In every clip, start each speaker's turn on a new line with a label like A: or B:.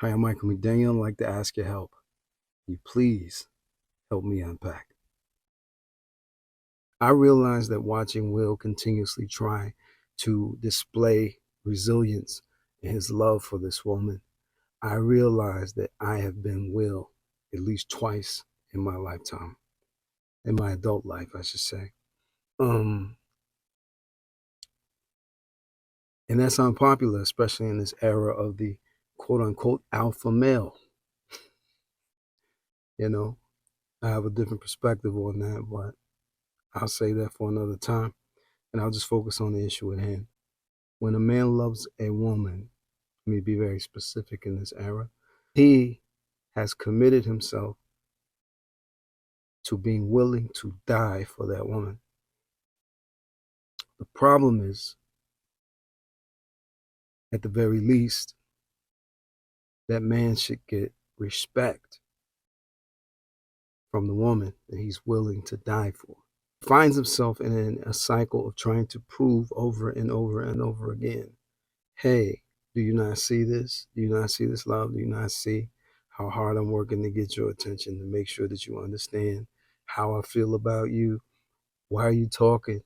A: Hi, I'm Michael McDaniel. I'd like to ask your help. Can you please help me unpack? I realize that watching Will continuously try to display resilience in his love for this woman, I realize that I have been Will at least twice in my lifetime, in my adult life, I should say. Um, and that's unpopular, especially in this era of the quote unquote alpha male. You know, I have a different perspective on that, but I'll say that for another time. And I'll just focus on the issue at hand. When a man loves a woman, let me be very specific in this era, he has committed himself to being willing to die for that woman. The problem is, at the very least, that man should get respect from the woman that he's willing to die for. He finds himself in a cycle of trying to prove over and over and over again, hey, do you not see this? Do you not see this, love? Do you not see how hard I'm working to get your attention, to make sure that you understand how I feel about you? Why are you talking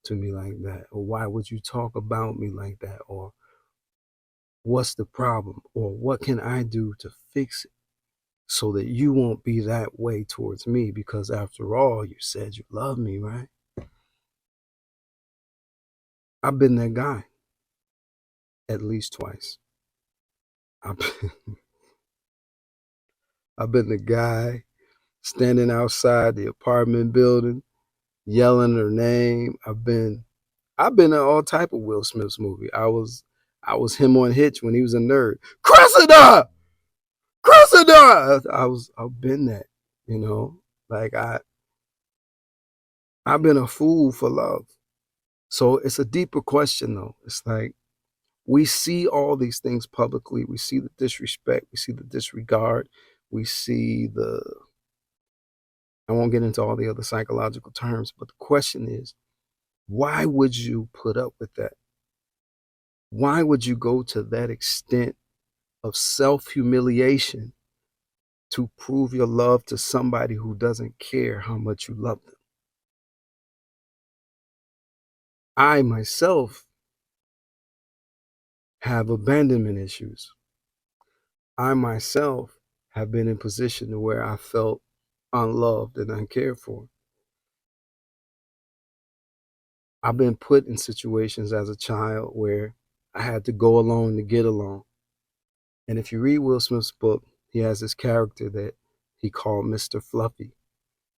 A: to me like that? Or why would you talk about me like that? Or what's the problem? Or what can I do to fix it so that you won't be that way towards me? Because after all, you said you love me, right? I've been that guy at least twice. I've been, I've been the guy standing outside the apartment building, yelling her name. I've been in all type of Will Smith's movie. I was him on Hitch when he was a nerd. Cressida! Cressida! I've been that, you know. Like I've been a fool for love. So it's a deeper question though. It's like we see all these things publicly. We see the disrespect, we see the disregard, we see the I won't get into all the other psychological terms, but the question is, why would you put up with that? Why would you go to that extent of self humiliation to prove your love to somebody who doesn't care how much you love them? I myself have abandonment issues. I myself have been in a position to where I felt unloved and uncared for. I've been put in situations as a child where I had to go alone to get along. And if you read Will Smith's book, he has this character that he called Mr. Fluffy,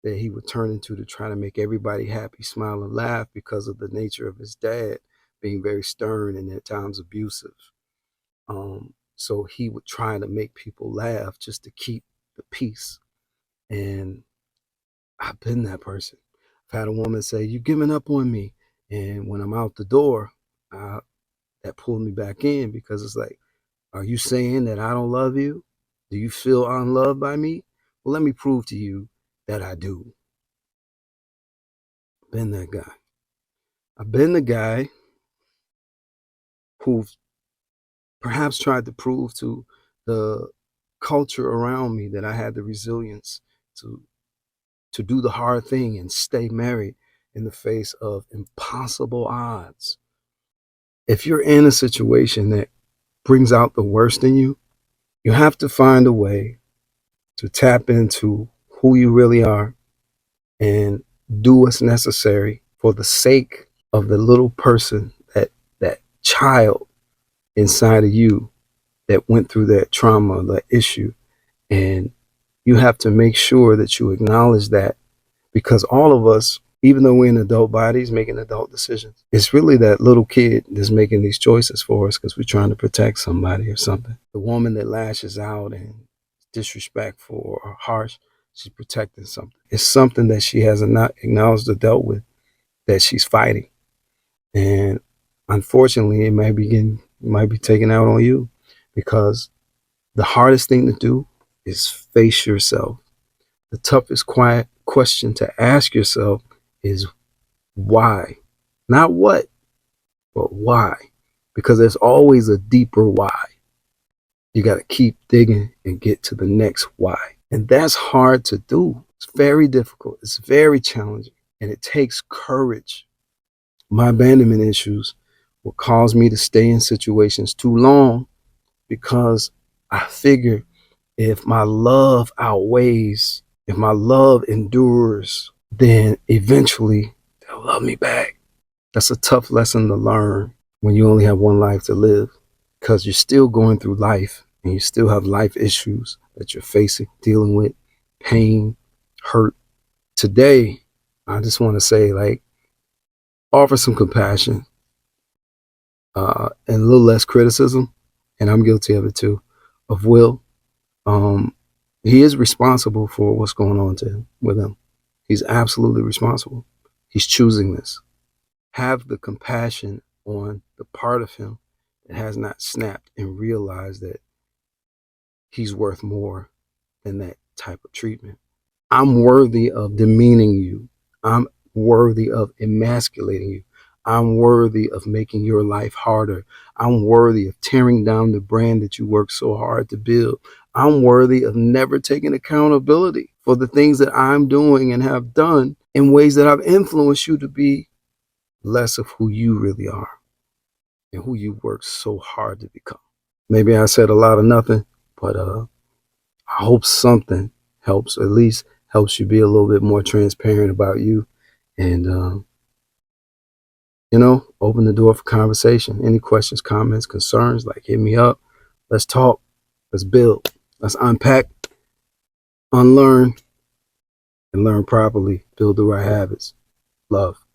A: that he would turn into to try to make everybody happy, smile, and laugh because of the nature of his dad being very stern and at times abusive. So he would try to make people laugh just to keep the peace. And I've been that person. I've had a woman say, "You've given up on me." And when I'm out the door, that pulled me back in because it's like, are you saying that I don't love you? Do you feel unloved by me? Well, let me prove to you that I do. Been that guy. I've been the guy who perhaps tried to prove to the culture around me that I had the resilience to do the hard thing and stay married in the face of impossible odds. If you're in a situation that brings out the worst in you, you have to find a way to tap into who you really are and do what's necessary for the sake of the little person, that child inside of you that went through that trauma, that issue. And you have to make sure that you acknowledge that, because all of us, even though we're in adult bodies making adult decisions, it's really that little kid that's making these choices for us because we're trying to protect somebody or something. The woman that lashes out and disrespectful or harsh, she's protecting something. It's something that she hasn't not acknowledged or dealt with, that she's fighting. And unfortunately, it might be taken out on you, because the hardest thing to do is face yourself. The toughest quiet question to ask yourself is why? Not what, but why. Because there's always a deeper why. You got to keep digging and get to the next why. And that's hard to do. It's very difficult. It's very challenging. And it takes courage. My abandonment issues will cause me to stay in situations too long because I figure if my love outweighs, if my love endures, then eventually they'll love me back. That's a tough lesson to learn when you only have one life to live because you're still going through life and you still have life issues that you're facing, dealing with, pain, hurt. Today, I just want to say, like, offer some compassion and a little less criticism, and I'm guilty of it too, of Will. Um, he is responsible for what's going on to him with him. He's absolutely responsible. He's choosing this. Have the compassion on the part of him that has not snapped and realized that he's worth more than that type of treatment. I'm worthy of demeaning you. I'm worthy of emasculating you. I'm worthy of making your life harder. I'm worthy of tearing down the brand that you worked so hard to build. I'm worthy of never taking accountability for the things that I'm doing and have done in ways that I've influenced you to be less of who you really are and who you worked so hard to become. Maybe I said a lot of nothing, but I hope something helps, at least helps you be a little bit more transparent about you and, open the door for conversation. Any questions, comments, concerns, like hit me up. Let's talk. Let's build. Let's unpack, unlearn, and learn properly. Build the right habits. Love.